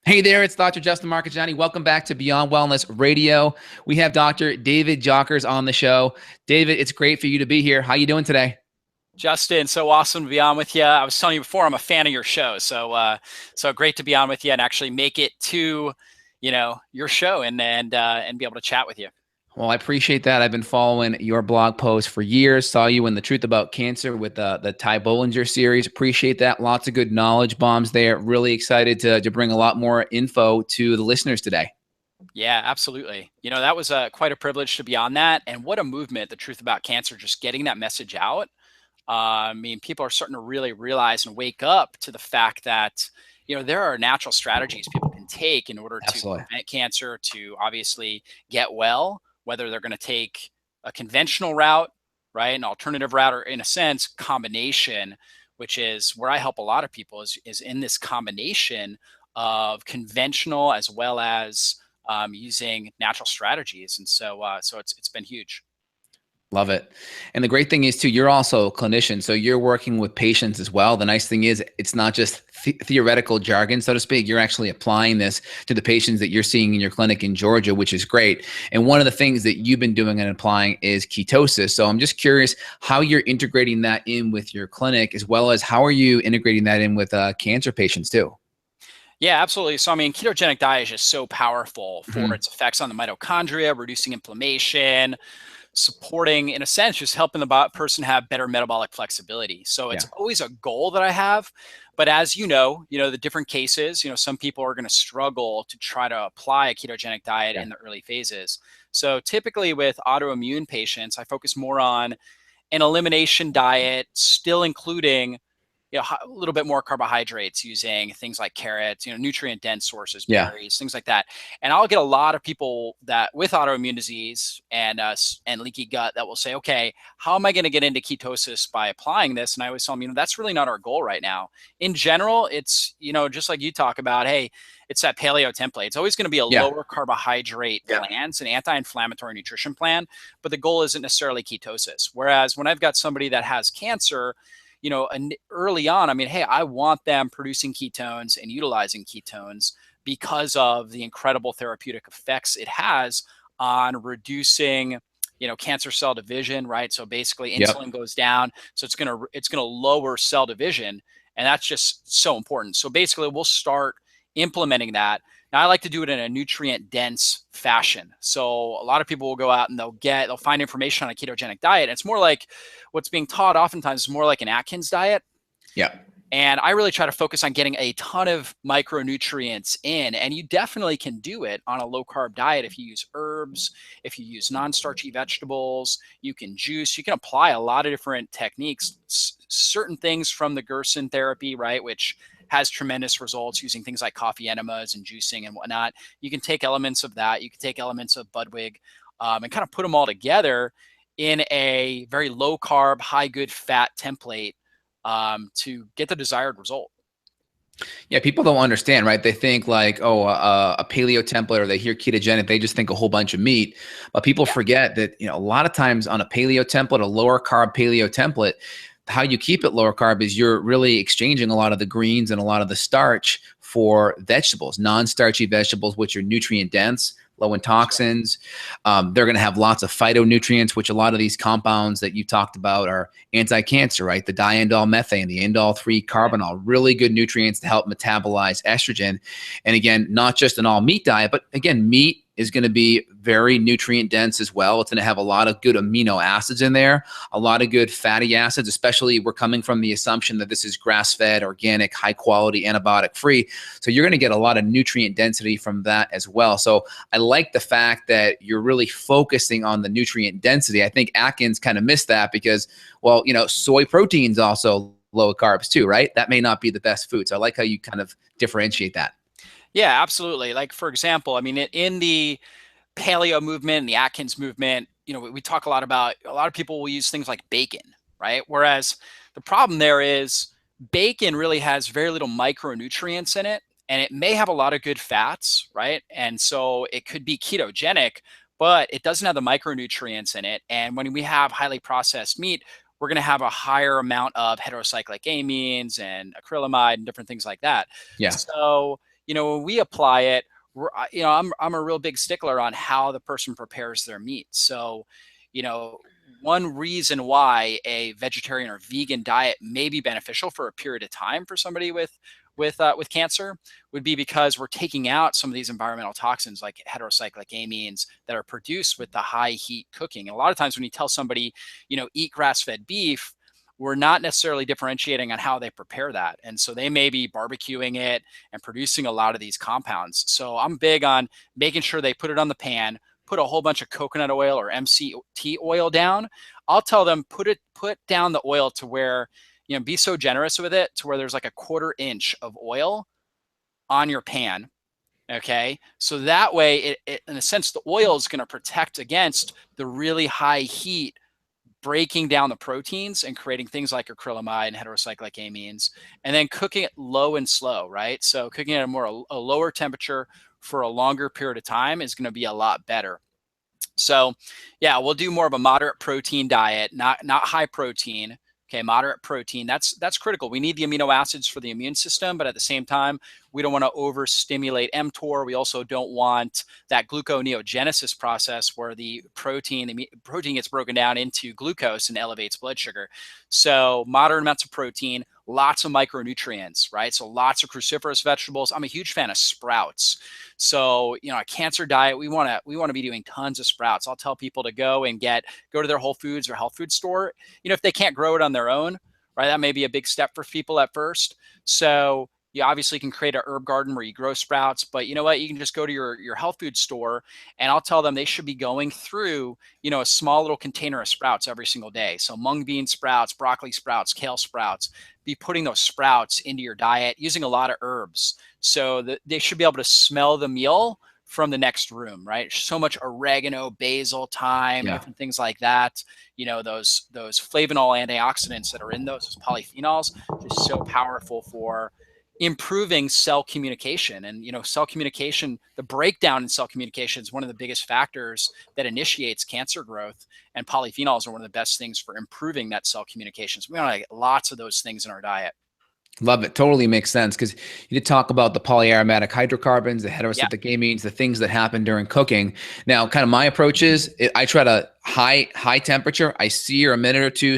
Hey there, it's Dr. Justin Marchegiani. Welcome back to Beyond Wellness Radio. We have Dr. David Jockers on the show. David, it's great for you to be here. How you doing today? Justin, so awesome to be on with you. I was telling you before, I'm a fan of your show, so great to be on with you and actually make it to, your show and be able to chat with you. Well, I appreciate that. I've been following your blog post for years. Saw you in The Truth About Cancer with the Ty Bollinger series. Appreciate that. Lots of good knowledge bombs there. Really excited to bring a lot more info to the listeners today. Yeah, absolutely. That was quite a privilege to be on that, and what a movement, The Truth About Cancer, just getting that message out. I mean, people are starting to really realize and wake up to the fact that, there are natural strategies people can take in order to Absolutely. prevent cancer, to obviously get well, whether they're going to take a conventional route, right, an alternative route, or in a sense, combination, which is where I help a lot of people is in this combination of conventional as well as using natural strategies. And so it's been huge. Love it. And the great thing is too, you're also a clinician, so you're working with patients as well. The nice thing is it's not just theoretical jargon, so to speak. You're actually applying this to the patients that you're seeing in your clinic in Georgia, which is great. And one of the things that you've been doing and applying is ketosis. So I'm just curious how you're integrating that in with your clinic, as well as how are you integrating that in with cancer patients too? Yeah, absolutely. So, I mean, ketogenic diet is just so powerful for Mhm. its effects on the mitochondria, reducing inflammation, supporting, in a sense, just helping the person have better metabolic flexibility. So it's Yeah. always a goal that I have. But as the different cases, some people are going to struggle to try to apply a ketogenic diet Yeah. in the early phases. So typically with autoimmune patients, I focus more on an elimination diet, still including a little bit more carbohydrates using things like carrots, nutrient dense sources, Yeah. berries, things like that. And I'll get a lot of people that with autoimmune disease and leaky gut that will say, okay, how am I going to get into ketosis by applying this? And I always tell them, that's really not our goal right now. In general, it's, just like you talk about, hey, it's that paleo template. It's always going to be a Yeah. lower carbohydrate plan. It's an anti-inflammatory nutrition plan, but the goal isn't necessarily ketosis. Whereas when I've got somebody that has cancer, early on, I mean, hey, I want them producing ketones and utilizing ketones because of the incredible therapeutic effects it has on reducing, cancer cell division, right? So basically Yep. insulin goes down, so it's going to lower cell division, and that's just so important. So basically we'll start implementing that. Now I like to do it in a nutrient dense fashion. So a lot of people will go out and they'll find information on a ketogenic diet. And it's more like what's being taught oftentimes is more like an Atkins diet. Yeah. And I really try to focus on getting a ton of micronutrients in. And you definitely can do it on a low carb diet if you use herbs, if you use non starchy vegetables, you can juice, you can apply a lot of different techniques, certain things from the Gerson therapy, right, which has tremendous results using things like coffee enemas and juicing and whatnot. You can take elements of that, you can take elements of Budwig and kind of put them all together in a very low carb, high good fat template to get the desired result. Yeah, people don't understand, right? They think like, oh, a paleo template, or they hear ketogenic, they just think a whole bunch of meat. But people Yeah. forget that, a lot of times on a paleo template, a lower carb paleo template, how you keep it lower carb is you're really exchanging a lot of the greens and a lot of the starch for vegetables, non-starchy vegetables, which are nutrient dense, low in That's right. toxins. They're going to have lots of phytonutrients, which a lot of these compounds that you talked about are anti-cancer, right? The diindol methane, the indole 3 Right. carbinol, really good nutrients to help metabolize estrogen. And again, not just an all meat diet, but again, meat is going to be very nutrient dense as well. It's going to have a lot of good amino acids in there, a lot of good fatty acids, especially we're coming from the assumption that this is grass-fed, organic, high quality, antibiotic free. So you're going to get a lot of nutrient density from that as well. So I like the fact that you're really focusing on the nutrient density. I think Atkins kind of missed that because, well, soy protein's also low carbs too, right? That may not be the best food. So I like how you kind of differentiate that. Yeah, absolutely. Like, for example, I mean, in the paleo movement and the Atkins movement, we talk a lot about, a lot of people will use things like bacon, right? Whereas the problem there is bacon really has very little micronutrients in it, and it may have a lot of good fats, right? And so it could be ketogenic, but it doesn't have the micronutrients in it. And when we have highly processed meat, we're going to have a higher amount of heterocyclic amines and acrylamide and different things like that. Yeah. So when we apply it, I'm a real big stickler on how the person prepares their meat. So, one reason why a vegetarian or vegan diet may be beneficial for a period of time for somebody with cancer would be because we're taking out some of these environmental toxins like heterocyclic amines that are produced with the high heat cooking. And a lot of times when you tell somebody, eat grass-fed beef, we're not necessarily differentiating on how they prepare that. And so they may be barbecuing it and producing a lot of these compounds. So I'm big on making sure they put it on the pan, put a whole bunch of coconut oil or MCT oil down. I'll tell them put down the oil to where, be so generous with it to where there's like a 1/4 inch of oil on your pan. Okay. So that way it in a sense, the oil is going to protect against the really high heat breaking down the proteins and creating things like acrylamide and heterocyclic amines, and then cooking it low and slow, right? So cooking it at a lower temperature for a longer period of time is going to be a lot better. So yeah, we'll do more of a moderate protein diet, not high protein. Okay, moderate protein. That's critical. We need the amino acids for the immune system, but at the same time, we don't want to overstimulate mTOR. We also don't want that gluconeogenesis process where the protein gets broken down into glucose and elevates blood sugar. So moderate amounts of protein, lots of micronutrients, right? So lots of cruciferous vegetables. I'm a huge fan of sprouts. So, a cancer diet, we want to be doing tons of sprouts. I'll tell people to go to their Whole Foods or health food store. If they can't grow it on their own, right? That may be a big step for people at first. So you obviously can create a herb garden where you grow sprouts, but you know what? You can just go to your health food store and I'll tell them they should be going through, a small little container of sprouts every single day. So mung bean sprouts, broccoli sprouts, kale sprouts, be putting those sprouts into your diet using a lot of herbs. So that they should be able to smell the meal from the next room, right? So much oregano, basil, thyme, different things like that. Those flavanol antioxidants that are in those polyphenols, just so powerful for improving cell communication. And cell communication, the breakdown in cell communication is one of the biggest factors that initiates cancer growth, and polyphenols are one of the best things for improving that cell communication. So we want to get lots of those things in our diet. Love it. Totally makes sense, because you did talk about the polyaromatic hydrocarbons, the heterocyclic amines, the things that happen during cooking. Now, kind of my approach is I try to high temperature. I sear a minute or two,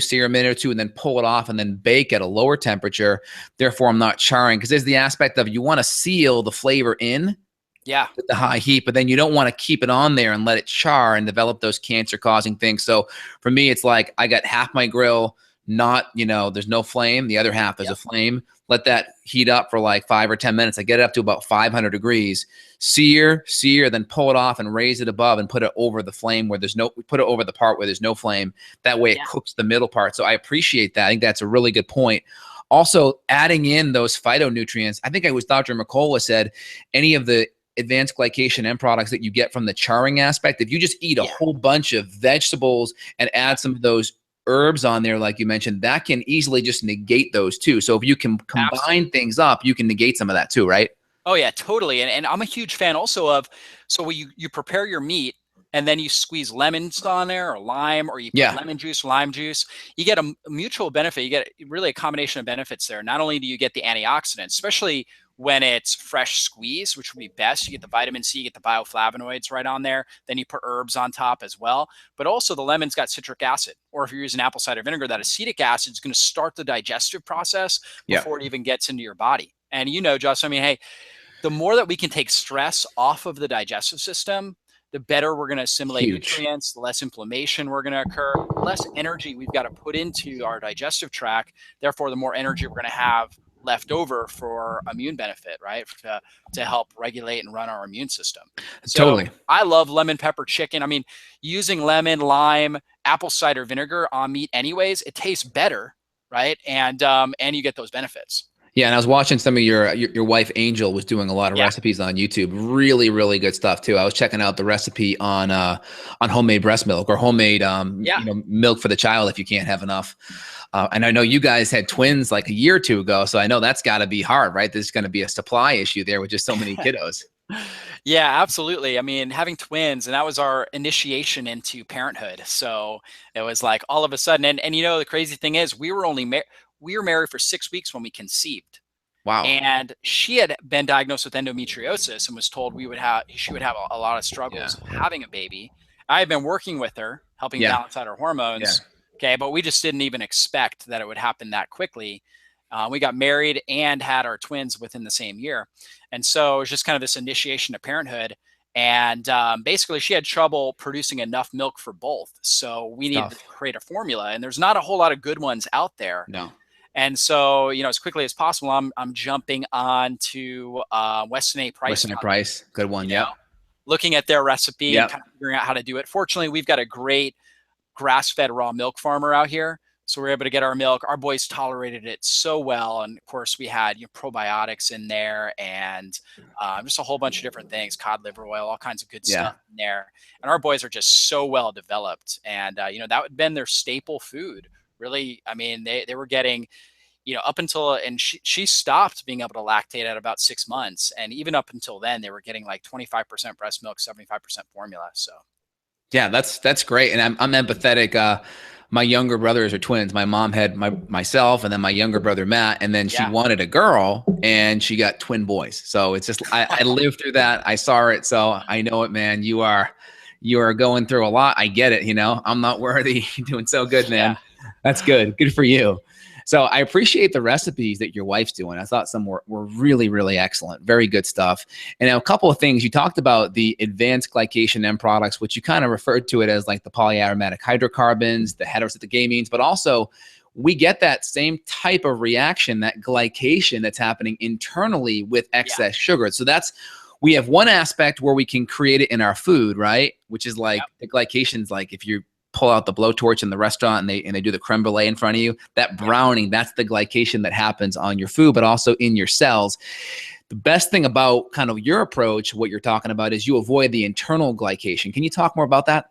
and then pull it off and then bake at a lower temperature. Therefore, I'm not charring, because there's the aspect of you want to seal the flavor in with the high heat, but then you don't want to keep it on there and let it char and develop those cancer-causing things. So for me, it's like I got half my grill, there's no flame. The other half there's a flame. Let that heat up for like 5 or 10 minutes. I get it up to about 500 degrees. Sear, then pull it off and raise it above and put it over the flame where put it over the part where there's no flame. That way it cooks the middle part. So I appreciate that. I think that's a really good point. Also, adding in those phytonutrients. I think it was Dr. McCullough said any of the advanced glycation end products that you get from the charring aspect, if you just eat a whole bunch of vegetables and add some of those herbs on there, like you mentioned, that can easily just negate those too. So if you can combine things up, you can negate some of that too, right? Oh yeah, totally. And I'm a huge fan also of, so when you prepare your meat and then you squeeze lemons on there or lime, or you put lemon juice, lime juice, you get a mutual benefit. You get really a combination of benefits there. Not only do you get the antioxidants, especially when it's fresh squeezed, which would be best. You get the vitamin C, you get the bioflavonoids right on there. Then you put herbs on top as well. But also the lemon's got citric acid, or if you're using apple cider vinegar, that acetic acid is going to start the digestive process before it even gets into your body. And Josh, hey, the more that we can take stress off of the digestive system, the better we're going to assimilate nutrients, the less inflammation we're going to occur, the less energy we've got to put into our digestive tract. Therefore, the more energy we're going to have left over for immune benefit, right? To help regulate and run our immune system. So totally. I love lemon pepper chicken. Using lemon, lime, apple cider vinegar on meat anyways, it tastes better, right? And you get those benefits. Yeah, and I was watching some of your wife Angel was doing a lot of recipes on YouTube. Really, really good stuff too. I was checking out the recipe on homemade breast milk, or homemade milk for the child if you can't have enough. And I know you guys had twins like a year or two ago, so I know that's got to be hard, right? There's going to be a supply issue there with just so many kiddos. Yeah, absolutely. Having twins, and that was our initiation into parenthood. So it was like all of a sudden, and the crazy thing is, we were married for 6 weeks when we conceived. Wow. And she had been diagnosed with endometriosis and was told she would have a lot of Yeah. struggles having a baby. I had been working with her, helping Yeah. balance out her Yeah. hormones. Okay, but we just didn't even expect that it would happen that quickly. We got married and had our twins within the same year, and so it was just kind of this initiation to parenthood. And basically, she had trouble producing enough milk for both, so we needed to Tough. create a formula. And there's not a whole lot of good ones out there. No. And so, as quickly as possible, I'm jumping on to Weston A. Price, Weston Price. Good one. you know, Yep. looking at their recipe and Yep. kind of figuring out how to do it. Fortunately, we've got a great grass-fed raw milk farmer out here. So we're able to get our milk. Our boys tolerated it so well. And of course, we had probiotics in there and just a whole bunch of different things, cod liver oil, all kinds of good Yeah. stuff in there. And our boys are just so well developed. And, that would have been their staple food. Really, I mean, they were getting, up until, and she stopped being able to lactate at about 6 months. And even up until then, they were getting like 25% breast milk, 75% formula. So. Yeah, that's great. And I'm empathetic. My younger brothers are twins. My mom had myself and then my younger brother, Matt, and then she wanted a girl and she got twin boys. So it's just, I lived through that. I saw it. So I know it, man. You are going through a lot. I get it. I'm not worthy. You're doing so good, man. Yeah. That's good. Good for you. So I appreciate the recipes that your wife's doing. I thought some were really, really excellent. Very good stuff. And a couple of things. You talked about the advanced glycation end products, which you kind of referred to it as like the polyaromatic hydrocarbons, the heterocyclic amines, but also we get that same type of reaction, that glycation that's happening internally with excess sugar. So we have one aspect where we can create it in our food, right? Which is like the glycation's like if you pull out the blowtorch in the restaurant and they do the creme brulee in front of you, that browning, that's the glycation that happens on your food, but also in your cells. The best thing about kind of your approach, what you're talking about, is you avoid the internal glycation. Can you talk more about that?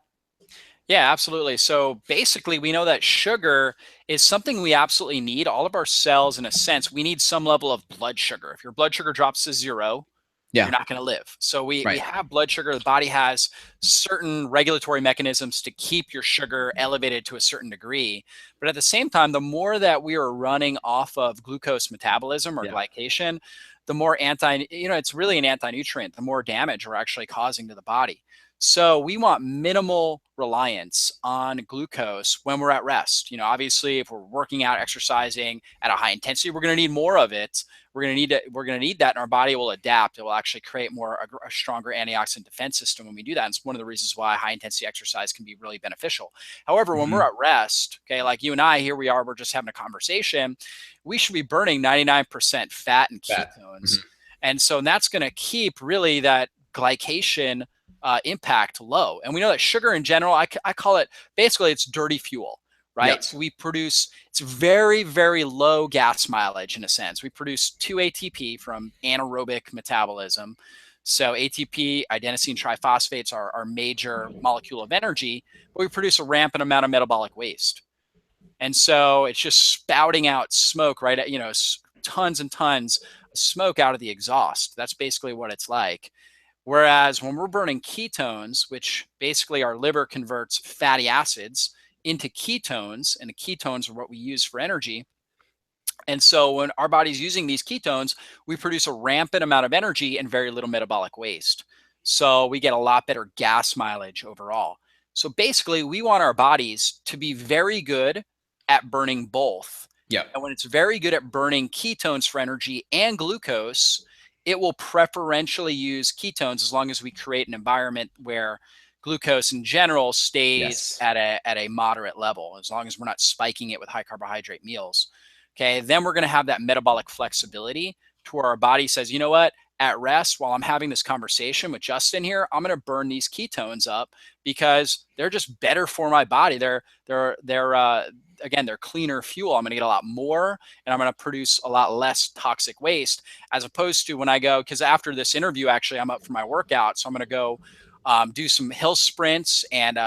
Yeah, absolutely. So basically, we know that sugar is something we absolutely need. All of our cells, in a sense, we need some level of blood sugar. If your blood sugar drops to 0, you're not going to live. So we have blood sugar. The body has certain regulatory mechanisms to keep your sugar elevated to a certain degree. But at the same time, the more that we are running off of glucose metabolism or glycation, the more it's really an anti-nutrient, the more damage we're actually causing to the body. So we want minimal reliance on glucose when we're at rest. Obviously, if we're working out, exercising at a high intensity, we're going to need more of it. We're going to need that, and our body will adapt. It will actually create a stronger antioxidant defense system when we do that. And it's one of the reasons why high intensity exercise can be really beneficial. However, when we're at rest, okay, like you and I, here we are, we're just having a conversation. We should be burning 99% fat and ketones, and so that's going to keep really that glycation impact low. And we know that sugar in general, I call it basically it's dirty fuel, right? So it's very, very low gas mileage in a sense. We produce 2 ATP from anaerobic metabolism. So ATP, adenosine triphosphates are our major molecule of energy, but we produce a rampant amount of metabolic waste. And so it's just spouting out smoke, right? Tons and tons of smoke out of the exhaust. That's basically what it's like. Whereas when we're burning ketones, which basically our liver converts fatty acids into ketones, and the ketones are what we use for energy. And so when our body's using these ketones, we produce a rampant amount of energy and very little metabolic waste. So we get a lot better gas mileage overall. So basically, we want our bodies to be very good at burning both. And when it's very good at burning ketones for energy and glucose, it will preferentially use ketones as long as we create an environment where glucose in general stays at a moderate level, as long as we're not spiking it with high carbohydrate meals. Okay, then we're going to have that metabolic flexibility to where our body says, you know what, at rest, while I'm having this conversation with Justin here, I'm going to burn these ketones up because they're just better for my body. Again, they're cleaner fuel. I'm going to get a lot more and I'm going to produce a lot less toxic waste, as opposed to when I go, because after this interview, actually, I'm up for my workout. So I'm going to go do some hill sprints and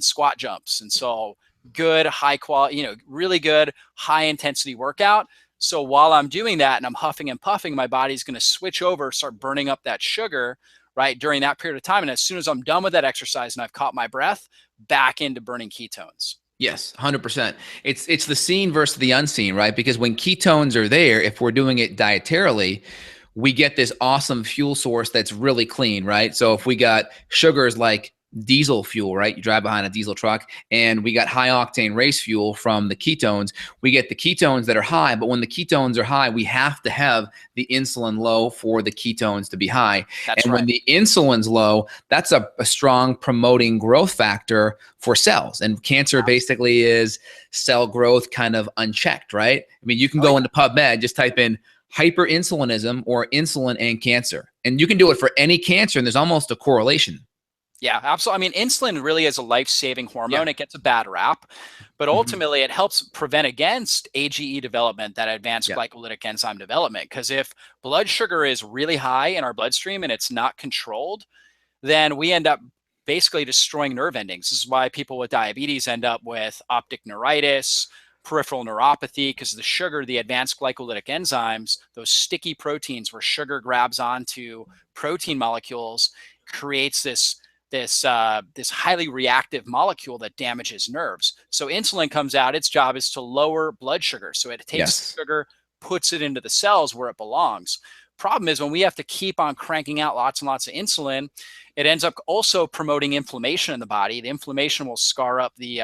squat jumps. And so good, high quality, really good, high intensity workout. So while I'm doing that and I'm huffing and puffing, my body's going to switch over, start burning up that sugar, right, during that period of time. And as soon as I'm done with that exercise and I've caught my breath, back into burning ketones. Yes, 100%. It's the seen versus the unseen, right? Because when ketones are there, if we're doing it dietarily, we get this awesome fuel source that's really clean, right? So if we got sugars like diesel fuel, right? You drive behind a diesel truck, and we got high octane race fuel from the ketones. We get the ketones that are high, but when the ketones are high, we have to have the insulin low for the ketones to be high. That's And right. when the insulin's low, that's a strong promoting growth factor for cells. And cancer basically is cell growth kind of unchecked, right? I mean, you can Oh, go yeah. into PubMed, just type in hyperinsulinism or insulin and cancer, and you can do it for any cancer, and there's almost a correlation. Yeah, absolutely. I mean, insulin really is a life-saving hormone. Yeah. It gets a bad rap, but Mhm. ultimately it helps prevent against AGE development, that advanced Yeah. glycolytic enzyme development. Because if blood sugar is really high in our bloodstream and it's not controlled, then we end up basically destroying nerve endings. This is why people with diabetes end up with optic neuritis, peripheral neuropathy, because the sugar, the advanced glycolytic enzymes, those sticky proteins where sugar grabs onto protein molecules, creates this highly reactive molecule that damages nerves. So insulin comes out, its job is to lower blood sugar. So it takes the Yes. sugar, puts it into the cells where it belongs. Problem is, when we have to keep on cranking out lots and lots of insulin, it ends up also promoting inflammation in the body. The inflammation will scar up the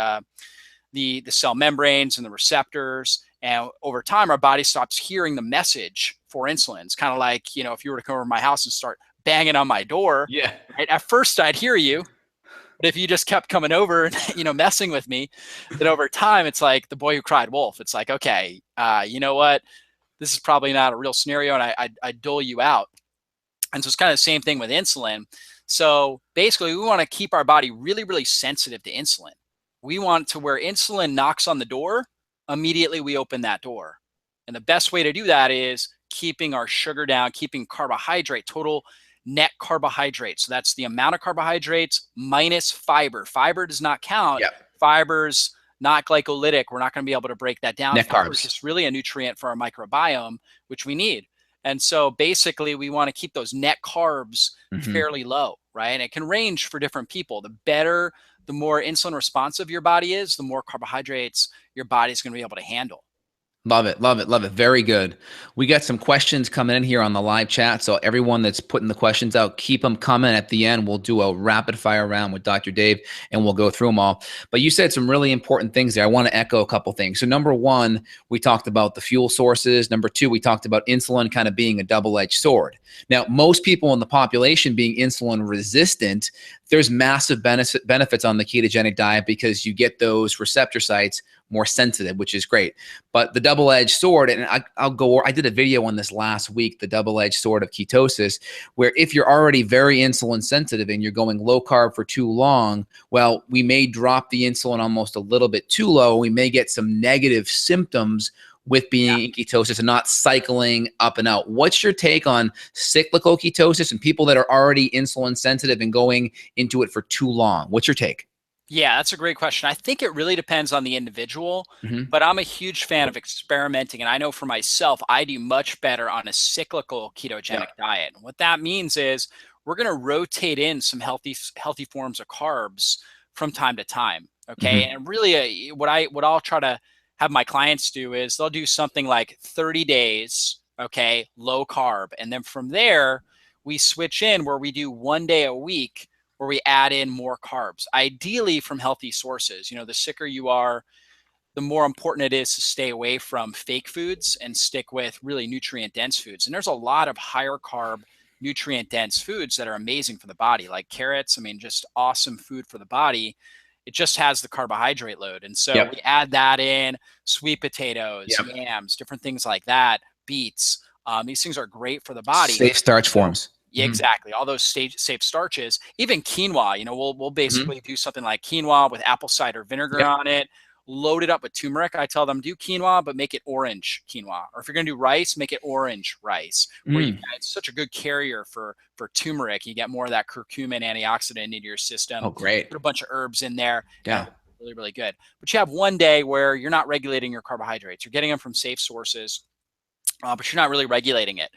cell membranes and the receptors. And over time, our body stops hearing the message for insulin. It's kind of like, if you were to come over to my house and start banging on my door, Yeah. right? At first, I'd hear you. But if you just kept coming over and, messing with me, then over time, it's like the boy who cried wolf. It's like, okay, you know what? This is probably not a real scenario, and I dole you out. And so it's kind of the same thing with insulin. So basically, we want to keep our body really, really sensitive to insulin. We want to where insulin knocks on the door, immediately we open that door. And the best way to do that is keeping our sugar down, keeping carbohydrate, total net carbohydrate. So that's the amount of carbohydrates minus fiber. Fiber does not count. Yeah. Fiber's not glycolytic. We're not going to be able to break that down. Net Fiber is carbs. just really a nutrient for our microbiome, which we need. And so basically, we want to keep those net carbs fairly low, right? And it can range for different people. The more insulin responsive your body is, the more carbohydrates your body's going to be able to handle. Love it. Love it. Love it. Very good. We got some questions coming in here on the live chat. So everyone that's putting the questions out, keep them coming. At the end, we'll do a rapid fire round with Dr. Dave and we'll go through them all. But you said some really important things there. I want to echo a couple things. So number one, we talked about the fuel sources. Number two, we talked about insulin kind of being a double-edged sword. Now, most people in the population being insulin resistant, there's massive benefits on the ketogenic diet because you get those receptor sites more sensitive, which is great. But the double-edged sword, and I did a video on this last week, the double-edged sword of ketosis, where if you're already very insulin sensitive and you're going low carb for too long, well, we may drop the insulin almost a little bit too low. We may get some negative symptoms with being in ketosis and not cycling up and out. What's your take on cyclical ketosis and people that are already insulin sensitive and going into it for too long? What's your take? Yeah, that's a great question. I think it really depends on the individual, but I'm a huge fan of experimenting. And I know for myself, I do much better on a cyclical ketogenic diet. And what that means is we're going to rotate in some healthy forms of carbs from time to time. Okay. And really what I'll try to have my clients do is they'll do something like 30 days, okay, low carb. And then from there, we switch in where we do 1 day a week where we add in more carbs, ideally from healthy sources. The sicker you are, the more important it is to stay away from fake foods and stick with really nutrient dense foods. And there's a lot of higher carb, nutrient dense foods that are amazing for the body, like carrots. I mean, just awesome food for the body. It just has the carbohydrate load. And so we add that in, sweet potatoes, yams, different things like that, beets. These things are great for the body. Safe starch forms. Yeah, exactly. All those safe starches, even quinoa, we'll basically do something like quinoa with apple cider vinegar on it, load it up with turmeric. I tell them do quinoa, but make it orange quinoa. Or if you're going to do rice, make it orange rice. It's such a good carrier for turmeric. You get more of that curcumin antioxidant into your system. Oh, great. Put a bunch of herbs in there. Yeah. Really, really good. But you have 1 day where you're not regulating your carbohydrates. You're getting them from safe sources, but you're not really regulating it.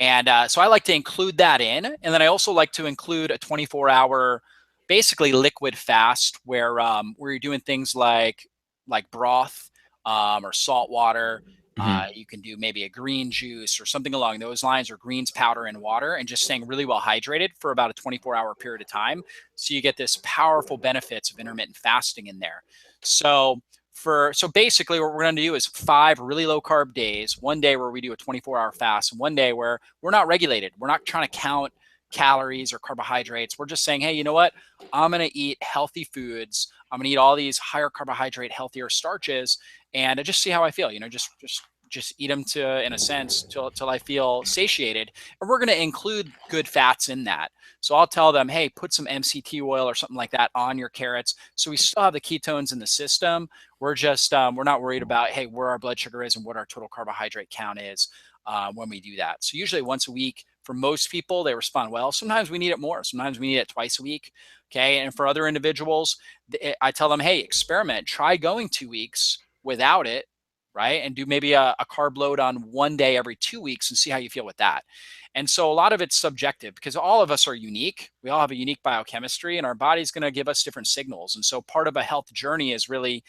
And so I like to include that in. And then I also like to include a 24-hour, basically liquid fast where you're doing things like like broth or salt water. Hmm. You can do maybe a green juice or something along those lines, or greens powder and water, and just staying really well hydrated for about a 24-hour period of time. So you get this powerful benefits of intermittent fasting in there. So basically what we're going to do is 5 really low carb days, one day where we do a 24-hour fast, and one day where we're not regulated. We're not trying to count calories or carbohydrates. We're just saying, hey, you know what? I'm going to eat healthy foods. I'm going to eat all these higher carbohydrate, healthier starches, and I just see how I feel. Just eat them to, in a sense, till I feel satiated. And we're going to include good fats in that. So I'll tell them, hey, put some MCT oil or something like that on your carrots. So we still have the ketones in the system. We're just we're not worried about, hey, where our blood sugar is and what our total carbohydrate count is when we do that. So usually once a week for most people, they respond well. Sometimes we need it more. Sometimes we need it twice a week. Okay. And for other individuals, I tell them, hey, experiment, try going 2 weeks without it, right? And do maybe a carb load on one day every 2 weeks and see how you feel with that. And so a lot of it's subjective because all of us are unique. We all have a unique biochemistry and our body's going to give us different signals. And so part of a health journey is really,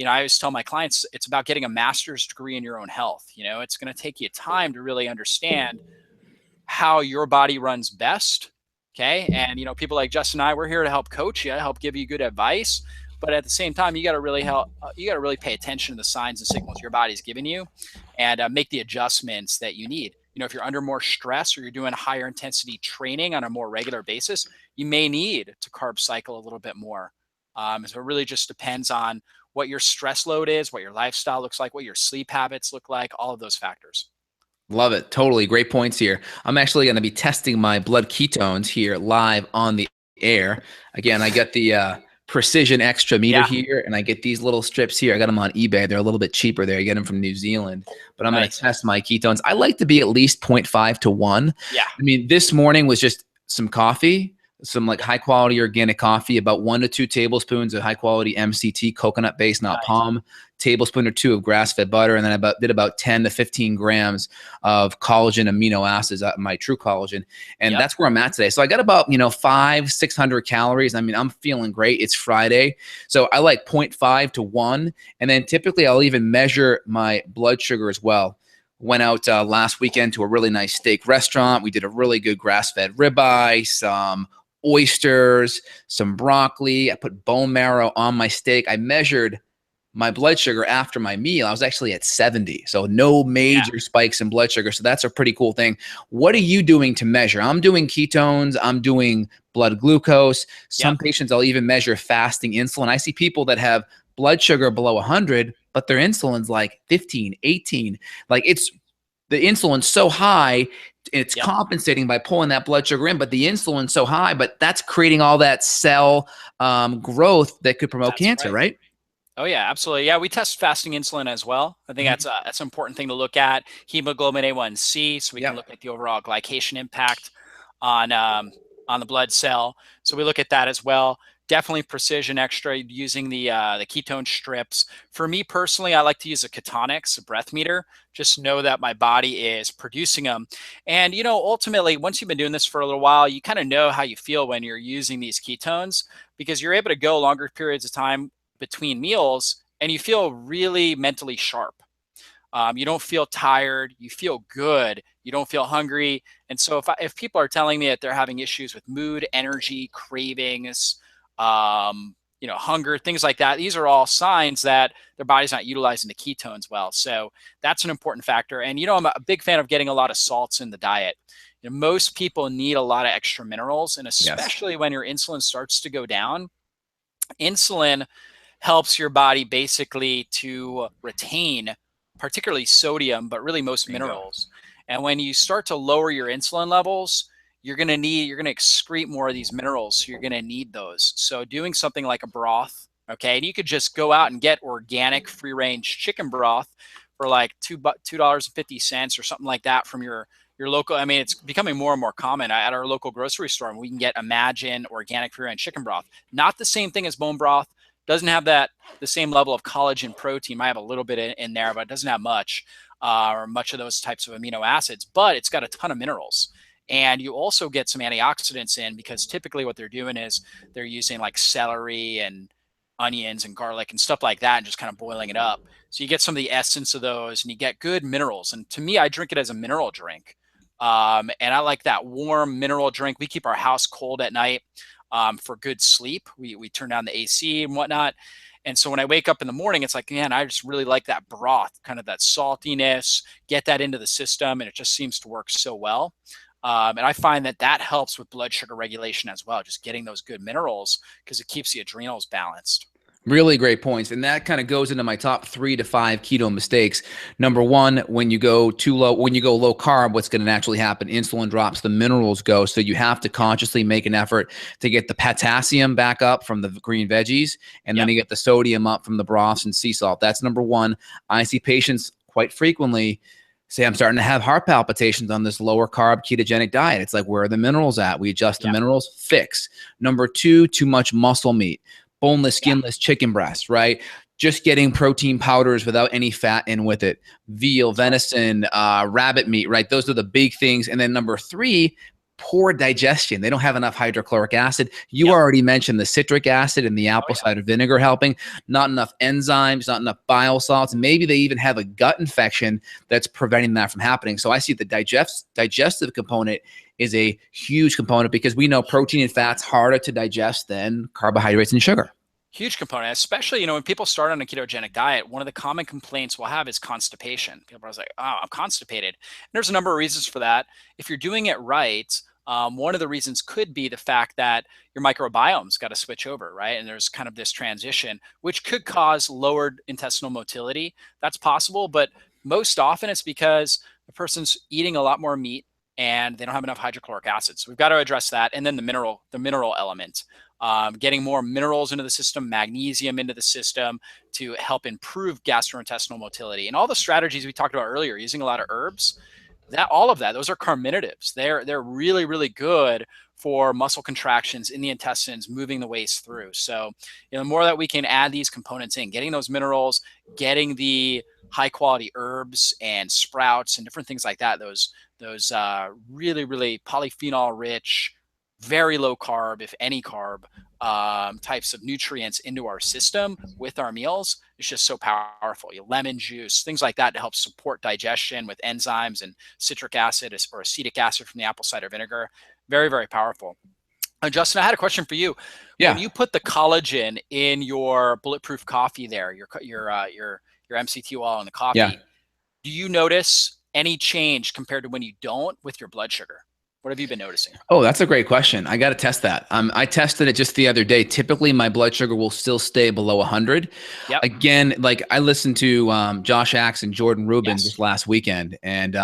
I always tell my clients, it's about getting a master's degree in your own health. It's going to take you time to really understand how your body runs best. Okay. And, people like Justin and I, we're here to help coach you, help give you good advice. But at the same time, you got to really pay attention to the signs and signals your body's giving you and make the adjustments that you need. If you're under more stress or you're doing higher intensity training on a more regular basis, you may need to carb cycle a little bit more. So it really just depends on what your stress load is, what your lifestyle looks like, what your sleep habits look like, all of those factors. Love it. Totally. Great points here. I'm actually going to be testing my blood ketones here live on the air. Again, I got the Precision Extra meter here, and I get these little strips here. I got them on eBay. They're a little bit cheaper there. You get them from New Zealand. But I'm going to test my ketones. I like to be at least 0.5 to 1. Yeah. I mean, this morning was just some coffee, some like high quality organic coffee, about 1 to 2 tablespoons of high quality MCT, coconut based, not palm, tablespoon or 2 of grass fed butter. And then I did about 10 to 15 grams of collagen amino acids, my True Collagen. And that's where I'm at today. So I got about, 600 calories. I mean, I'm feeling great. It's Friday. So I like 0.5 to 1. And then typically I'll even measure my blood sugar as well. Went out last weekend to a really nice steak restaurant. We did a really good grass-fed ribeye, some oysters, some broccoli. I put bone marrow on my steak. I measured my blood sugar after my meal. I was actually at 70. So no major spikes in blood sugar. So that's a pretty cool thing. What are you doing to measure? I'm doing ketones. I'm doing blood glucose. Some patients, I'll even measure fasting insulin. I see people that have blood sugar below 100, but their insulin's like 15, 18. Like the insulin's so high, it's compensating by pulling that blood sugar in, but the insulin's so high, but that's creating all that cell growth that could promote cancer, right? Oh yeah, absolutely. Yeah, we test fasting insulin as well. I think that's an important thing to look at. Hemoglobin A1C, so we can look at the overall glycation impact on the blood cell. So we look at that as well. Definitely Precision Extra using the ketone strips. For me personally, I like to use a Ketonix, a breath meter. Just know that my body is producing them. And ultimately, once you've been doing this for a little while, you kind of know how you feel when you're using these ketones because you're able to go longer periods of time between meals and you feel really mentally sharp. You don't feel tired, you feel good, you don't feel hungry. And so if people are telling me that they're having issues with mood, energy, cravings, hunger, things like that, these are all signs that their body's not utilizing the ketones well. So that's an important factor. And I'm a big fan of getting a lot of salts in the diet. Most people need a lot of extra minerals, and especially when your insulin starts to go down, insulin helps your body basically to retain particularly sodium, but really most minerals. And when you start to lower your insulin levels, you're going to excrete more of these minerals. So you're going to need those. So doing something like a broth, okay, and you could just go out and get organic free range chicken broth for like $2.50 or something like that from your local. I mean, it's becoming more and more common at our local grocery store, and we can get Imagine organic free range chicken broth. Not the same thing as bone broth. Doesn't have the same level of collagen protein. Might have a little bit in there, but it doesn't have much or much of those types of amino acids. But it's got a ton of minerals. And you also get some antioxidants in because typically what they're doing is they're using like celery and onions and garlic and stuff like that, and just kind of boiling it up. So you get some of the essence of those, and you get good minerals. And to me, I drink it as a mineral drink. And I like that warm mineral drink. We keep our house cold at night for good sleep. We turn down the AC and whatnot. And so when I wake up in the morning, it's like, man, I just really like that broth, kind of that saltiness, get that into the system. And it just seems to work so well. And I find that that helps with blood sugar regulation as well, just getting those good minerals because it keeps the adrenals balanced. Really great points. And that kind of goes into my top 3 to 5 keto mistakes. Number one, when you go too low, when you go low carb, what's going to naturally happen? Insulin drops, the minerals go. So you have to consciously make an effort to get the potassium back up from the green veggies, and then you get the sodium up from the broths and sea salt. That's number one. I see patients quite frequently say, I'm starting to have heart palpitations on this lower carb ketogenic diet. It's like, where are the minerals at? We adjust the minerals, fix. Number two, too much muscle meat. Boneless, skinless chicken breast, right? Just getting protein powders without any fat in with it. Veal, venison, rabbit meat, right? Those are the big things. And then number three, poor digestion. They don't have enough hydrochloric acid. You already mentioned the citric acid and the apple cider vinegar helping. Not enough enzymes, not enough bile salts. Maybe they even have a gut infection that's preventing that from happening. So I see the digestive component is a huge component, because we know protein and fat's harder to digest than carbohydrates and sugar. Huge component, especially, when people start on a ketogenic diet, one of the common complaints we'll have is constipation. People are like, oh, I'm constipated. And there's a number of reasons for that. If you're doing it right, one of the reasons could be the fact that your microbiome's got to switch over, right? And there's kind of this transition, which could cause lowered intestinal motility. That's possible, but most often it's because the person's eating a lot more meat and they don't have enough hydrochloric acid. So we've got to address that. And then the mineral element, getting more minerals into the system, magnesium into the system to help improve gastrointestinal motility. And all the strategies we talked about earlier, using a lot of herbs, all of that, those are carminatives. They're really, really good for muscle contractions in the intestines, moving the waste through. So, the more that we can add these components in, getting those minerals, getting the high quality herbs and sprouts and different things like that, those really, really polyphenol rich, very low carb, if any carb, types of nutrients into our system with our meals, it's just so powerful. Lemon juice, things like that to help support digestion with enzymes and citric acid or acetic acid from the apple cider vinegar. Very, very powerful. Justin, I had a question for you. Yeah. When you put the collagen in your bulletproof coffee there, your MCT oil in the coffee, do you notice any change compared to when you don't with your blood sugar? What have you been noticing? Oh, that's a great question. I got to test that. I tested it just the other day. Typically, my blood sugar will still stay below 100. Again, like I listened to Josh Axe and Jordan Rubin this last weekend, and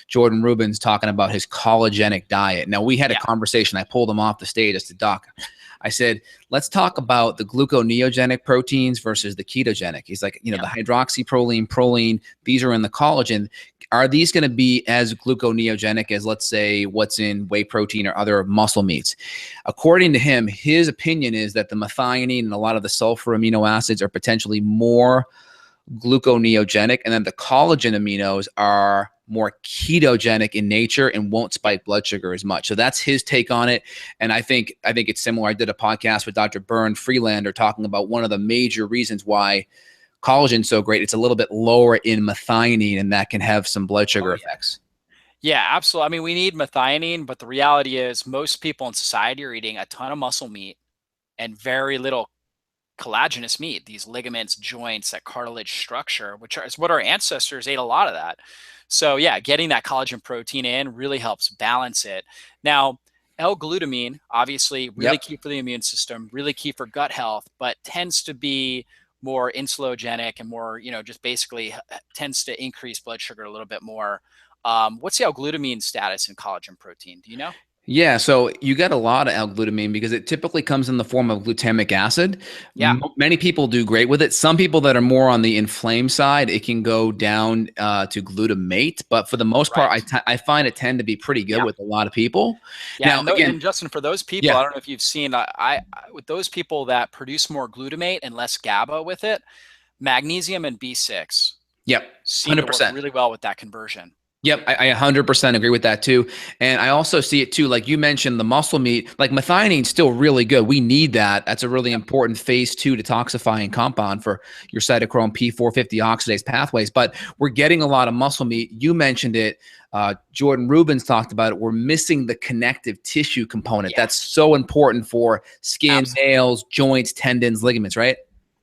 Jordan Rubin's talking about his collagenic diet. Now, we had a conversation. I pulled him off the stage as to Doc. I said, let's talk about the gluconeogenic proteins versus the ketogenic. He's like, the hydroxyproline, proline, these are in the collagen. Are these going to be as gluconeogenic as, let's say, what's in whey protein or other muscle meats? According to him, his opinion is that the methionine and a lot of the sulfur amino acids are potentially more gluconeogenic, and then the collagen aminos are more ketogenic in nature and won't spike blood sugar as much. So that's his take on it. And I think it's similar. I did a podcast with Dr. Bern Freelander talking about one of the major reasons why collagen is so great. It's a little bit lower in methionine, and that can have some blood sugar effects. Yeah, absolutely. I mean, we need methionine, but the reality is most people in society are eating a ton of muscle meat and very little collagenous meat, these ligaments, joints, that cartilage structure, which is what our ancestors ate a lot of that. So yeah, getting that collagen protein in really helps balance it. Now, L-glutamine, obviously really key for the immune system, really key for gut health, but tends to be more insulogenic and more, just basically tends to increase blood sugar a little bit more. What's the L-glutamine status in collagen protein? Do you know? Yeah, so you get a lot of L-glutamine because it typically comes in the form of glutamic acid. Many people do great with it. Some people that are more on the inflamed side, it can go down to glutamate. But for the most part, I find it tend to be pretty good with a lot of people. Yeah, now, again, and Justin, for those people, I don't know if you've seen, I with those people that produce more glutamate and less GABA with it, magnesium and B6. Yep, seem to work really well with that conversion. Yep, I 100% agree with that too. And I also see it too, like you mentioned, the muscle meat, like methionine still really good. We need that. That's a really Yep. important phase 2 detoxifying compound for your cytochrome P450 oxidase pathways. But we're getting a lot of muscle meat. You mentioned it. Jordan Rubens talked about it. We're missing the connective tissue component. That's Yes, so important for skin, absolutely. nails, joints, tendons, ligaments, right?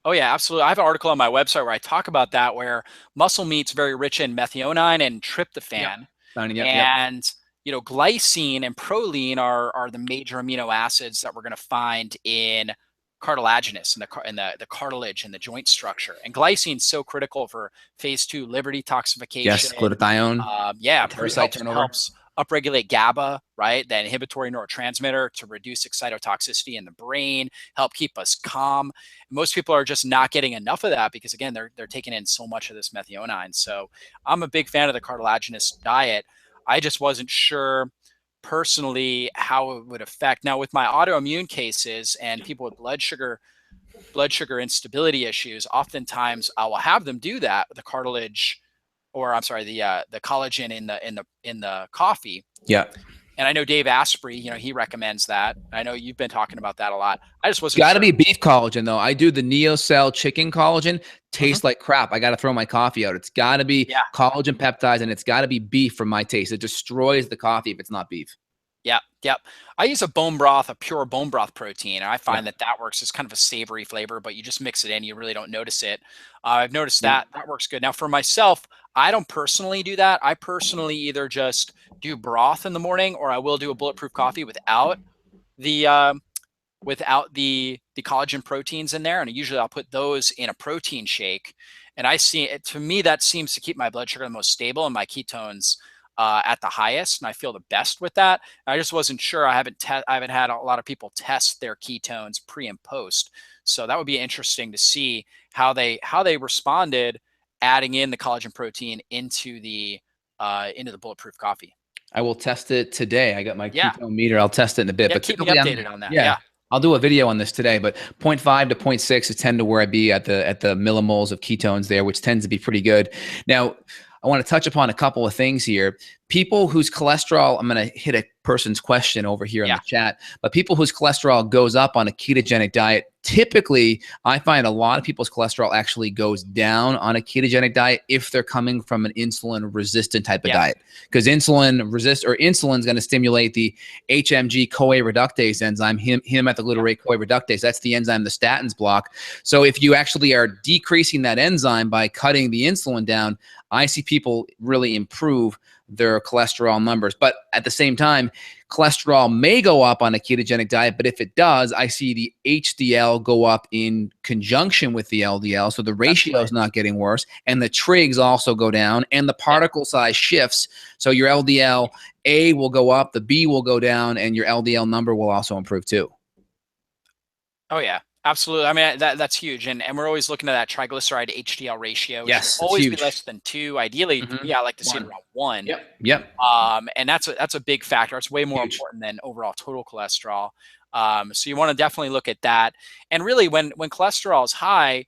Oh yeah, absolutely. I have an article on my website where I talk about that, where muscle meat's very rich in methionine and Yep. tryptophan, Yep. and glycine and proline are the major amino acids that we're going to find in cartilaginous, in the cartilage and the joint structure. And glycine's so critical for phase 2 liver Yes, detoxification. glutathione, Yeah, enterocyte helps turnover. upregulate GABA, right? The inhibitory neurotransmitter, to reduce excitotoxicity in the brain, help keep us calm. Most people are just not getting enough of that because, again, they're taking in so much of this methionine. So I'm a big fan of the cartilaginous diet. I just wasn't sure personally how it would affect. Now, with my autoimmune cases and people with blood sugar instability issues, oftentimes I will have them do that with the cartilage, or I'm sorry, the collagen in the coffee. Yeah. And I know Dave Asprey, he recommends that. I know you've been talking about that a lot. I just wasn't Got to sure. be beef collagen though. I do the NeoCell chicken collagen. Mhm. Tastes like crap. I got to throw my coffee out. It's got to be Yeah. collagen peptides, and it's got to be beef for my taste. It destroys the coffee if it's not beef. Yep, yep. I use a bone broth, a pure bone broth protein, and I Yeah. find that works. It's kind of a savory flavor, but you just mix it in, you really don't notice it. I've noticed Yeah. that works good. Now, for myself, I don't personally do that. I personally either just do broth in the morning, or I will do a bulletproof coffee the without the collagen proteins in there, and usually I'll put those in a protein shake. And I see it, to me, that seems to keep my blood sugar the most stable and my ketones at the highest, and I feel the best with that. I just wasn't sure. I haven't had a lot of people test their ketones pre and post, so that would be interesting to see how they responded adding in the collagen protein into the bulletproof coffee. I will test it today. I got my Yeah, ketone meter. I'll test it in a bit. yeah. But Keep me typically, updated on that. yeah, Yeah, I'll do a video on this today. But zero point 0.5 to zero point 0.6 is tend to where I be at the millimoles of ketones there, which tends to be pretty good. Now, I want to touch upon a couple of things here. People whose cholesterol, I'm going to hit a person's question over here in yeah. the chat, but people whose cholesterol goes up on a ketogenic diet, typically, I find a lot of people's cholesterol actually goes down on a ketogenic diet if they're coming from an insulin resistant type of Yeah. diet, because insulin is going to stimulate the HMG CoA reductase enzyme, hemethylglutarate CoA reductase. That's the enzyme the statins block. So if you actually are decreasing that enzyme by cutting the insulin down, I see people really improve their cholesterol numbers. But at the same time, cholesterol may go up on a ketogenic diet, but if it does, I see the HDL go up in conjunction with the LDL. So the ratio is not getting worse. And the trigs also go down and the particle size shifts. So your LDL A will go up, the B will go down, and your LDL number will also improve too. Oh yeah, absolutely. I mean, that's huge, and we're always looking at that triglyceride HDL ratio. It should Yes, it's always be huge. less than 2. Ideally, Mhm. yeah, I like to see it One. around 1. Yep. And that's a big factor. It's way more Huge. important than overall total cholesterol. So you want to definitely look at that. And really, when cholesterol is high,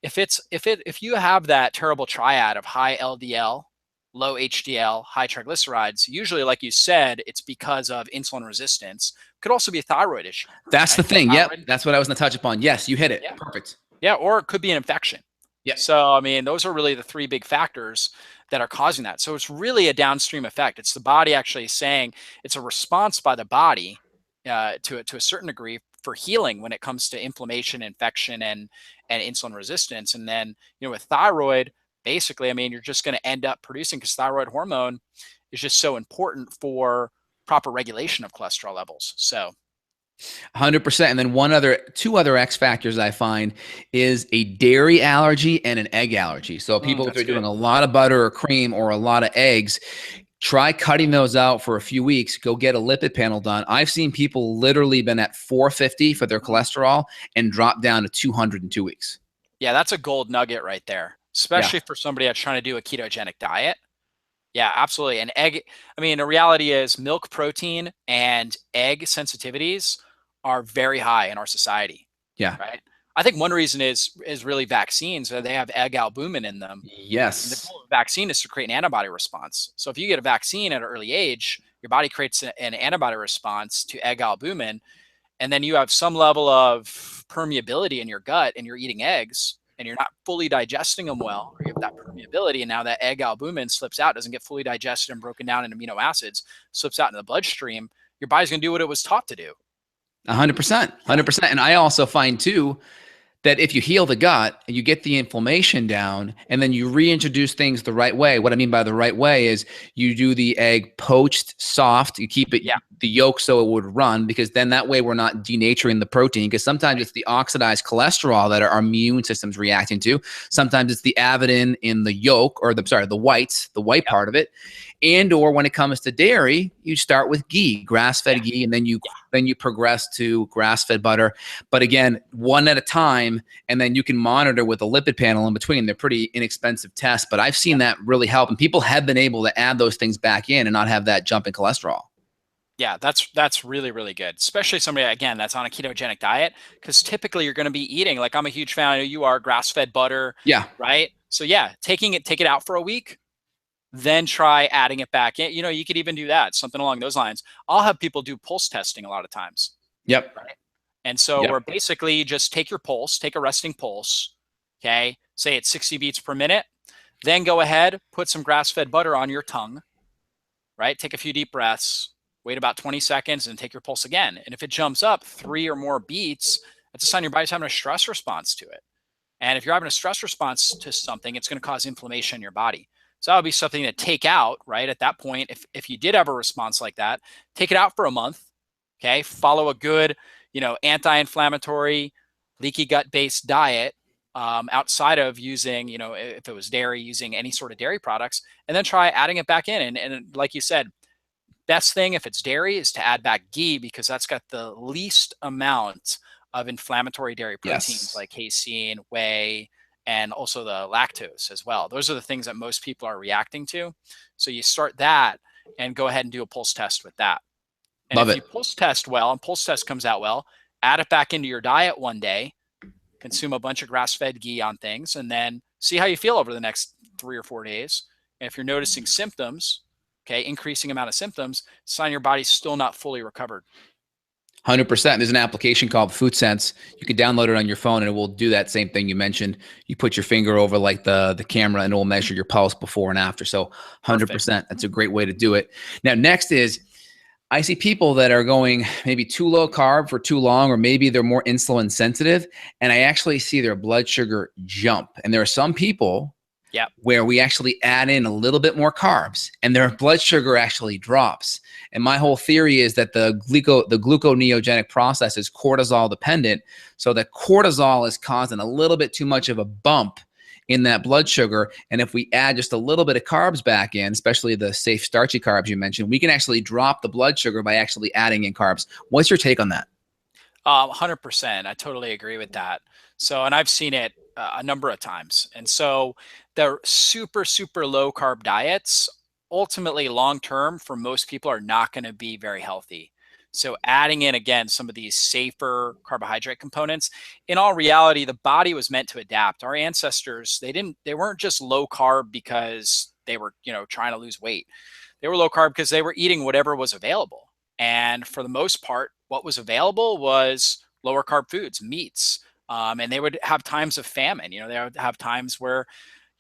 if you have that terrible triad of high LDL, low HDL, high triglycerides, usually, like you said, it's because of insulin resistance. Could also be a thyroid issue. That's the Right? thing. Yep. Thyroid. That's what I was going to touch upon. Yes, you hit it. Yeah. Perfect. Yeah, or it could be an infection. Yep. So, I mean, those are really the 3 big factors that are causing that. So it's really a downstream effect. It's the body actually saying, it's a response by the body to a certain degree for healing when it comes to inflammation, infection, and insulin resistance. And then, with thyroid, basically, I mean, you're just going to end up producing, because thyroid hormone is just so important for proper regulation of cholesterol levels. So 100%. And then two other X factors I find is a dairy allergy and an egg allergy. So people, if that's they're doing good. a lot of butter or cream or a lot of eggs, try cutting those out for a few weeks. Go get a lipid panel done. I've seen people literally been at 450 for their cholesterol and drop down to 200 in 2 weeks. Yeah, that's a gold nugget right there, especially for somebody that's trying to do a ketogenic diet. Yeah, absolutely. And egg, I mean, the reality is milk protein and egg sensitivities are very high in our society, Yeah. right? I think one reason is really vaccines. They have egg albumin in them. And the Yes. goal of a vaccine is to create an antibody response. So if you get a vaccine at an early age, your body creates an antibody response to egg albumin, and then you have some level of permeability in your gut and you're eating eggs and you're not fully digesting them well, or you have that permeability, and now that egg albumin slips out, doesn't get fully digested and broken down in amino acids, slips out in the bloodstream, your body's going to do what it was taught to do. 100%. 100%. And I also find too that if you heal the gut and you get the inflammation down and then you reintroduce things the right way, what I mean by the right way is you do the egg poached soft, you keep it the yolk so it would run, because then that way we're not denaturing the protein, because sometimes it's the oxidized cholesterol that our immune system's reacting to. Sometimes it's the avidin in the yolk, or the whites, the white part of it. And or when it comes to dairy, you start with ghee, grass-fed ghee, and then you progress to grass-fed butter. But again, one at a time, and then you can monitor with a lipid panel in between. They're pretty inexpensive tests, but I've seen that really help, and people have been able to add those things back in and not have that jump in cholesterol. Yeah, that's really, really good, especially somebody, again, that's on a ketogenic diet, because typically you're going to be eating, like I'm a huge fan, I know you are, grass-fed butter, Yeah. right? So yeah, take it out for a week, then try adding it back in. You could even do that, something along those lines. I'll have people do pulse testing a lot of times. Yep. Right. And so we're basically just take your pulse, take a resting pulse, okay? Say it's 60 beats per minute. Then go ahead, put some grass-fed butter on your tongue, right? Take a few deep breaths, wait about 20 seconds, and take your pulse again. And if it jumps up 3 or more beats, that's a sign your body's having a stress response to it. And if you're having a stress response to something, it's going to cause inflammation in your body. So that would be something to take out, right? At that point, if you did have a response like that, take it out for a month, okay? Follow a good, anti-inflammatory, leaky gut-based diet, outside of using, if it was dairy, using any sort of dairy products, and then try adding it back in. And like you said, best thing if it's dairy is to add back ghee, because that's got the least amount of inflammatory dairy proteins like casein, whey, and also the lactose as well. Those are the things that most people are reacting to. So you start that and go ahead and do a pulse test with that. And if you pulse test well and pulse test comes out well, add it back into your diet one day, consume a bunch of grass-fed ghee on things, and then see how you feel over the next 3 or 4 days. And if you're noticing symptoms, okay, increasing amount of symptoms, sign your body's still not fully recovered. 100%. There's an application called FoodSense. You can download it on your phone and it will do that same thing you mentioned. You put your finger over like the camera and it will measure your pulse before and after. So 100%. Perfect. That's a great way to do it. Now, next is, I see people that are going maybe too low carb for too long, or maybe they're more insulin sensitive, and I actually see their blood sugar jump. And there are some people where we actually add in a little bit more carbs and their blood sugar actually drops. And my whole theory is that the gluconeogenic process is cortisol dependent. So that cortisol is causing a little bit too much of a bump in that blood sugar. And if we add just a little bit of carbs back in, especially the safe starchy carbs you mentioned, we can actually drop the blood sugar by actually adding in carbs. What's your take on that? 100%. I totally agree with that. So, and I've seen it a number of times. And so the super, super low carb diets, ultimately long-term for most people, are not going to be very healthy. So adding in, again, some of these safer carbohydrate components, in all reality, the body was meant to adapt. Our ancestors, they weren't just low carb because they were, trying to lose weight. They were low carb because they were eating whatever was available. And for the most part, what was available was lower carb foods, meats. And they would have times of famine. They would have times where,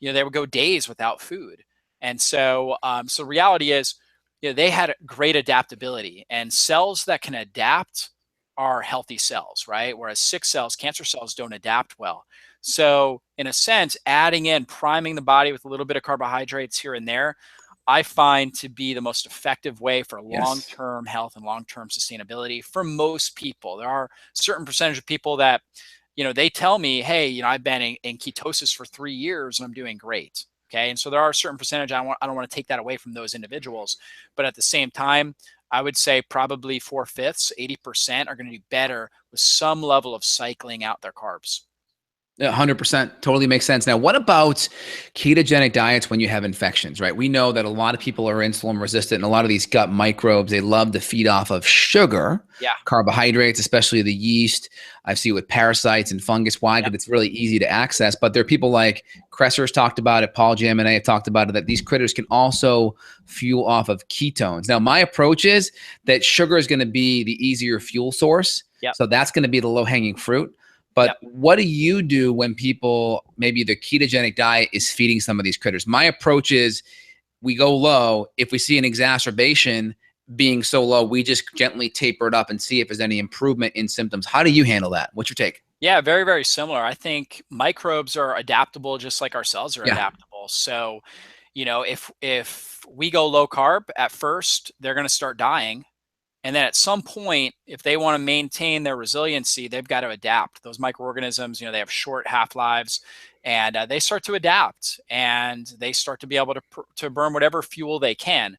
they would go days without food. And so, so reality is, they had great adaptability, and cells that can adapt are healthy cells, right? Whereas sick cells, cancer cells, don't adapt well. So in a sense, adding in, priming the body with a little bit of carbohydrates here and there, I find to be the most effective way for long-term health and long-term sustainability for most people. There are a certain percentage of people that, they tell me, hey, I've been in ketosis for 3 years and I'm doing great. Okay. And so there are a certain percentage, I don't want to take that away from those individuals, but at the same time, I would say probably 4/5, 80% are going to do better with some level of cycling out their carbs. 100% totally makes sense. Now, what about ketogenic diets when you have infections, right? We know that a lot of people are insulin resistant and a lot of these gut microbes, they love to feed off of sugar, Yeah. carbohydrates, especially the yeast. I see with parasites and fungus. Why? Because it's really easy to access. But there are people like Kresser's talked about it, Paul Jaminet have talked about it, that these critters can also fuel off of ketones. Now, my approach is that sugar is going to be the easier fuel source. Yep. So that's going to be the low-hanging fruit. But what do you do when people, maybe the ketogenic diet is feeding some of these critters? My approach is we go low. If we see an exacerbation being so low, we just gently taper it up and see if there's any improvement in symptoms. How do you handle that? What's your take? Yeah, very, very similar. I think microbes are adaptable just like our cells are adaptable. So, if we go low carb at first, they're going to start dying. And then at some point, if they want to maintain their resiliency, they've got to adapt. Those microorganisms, they have short half-lives, and they start to adapt, and they start to be able to burn whatever fuel they can.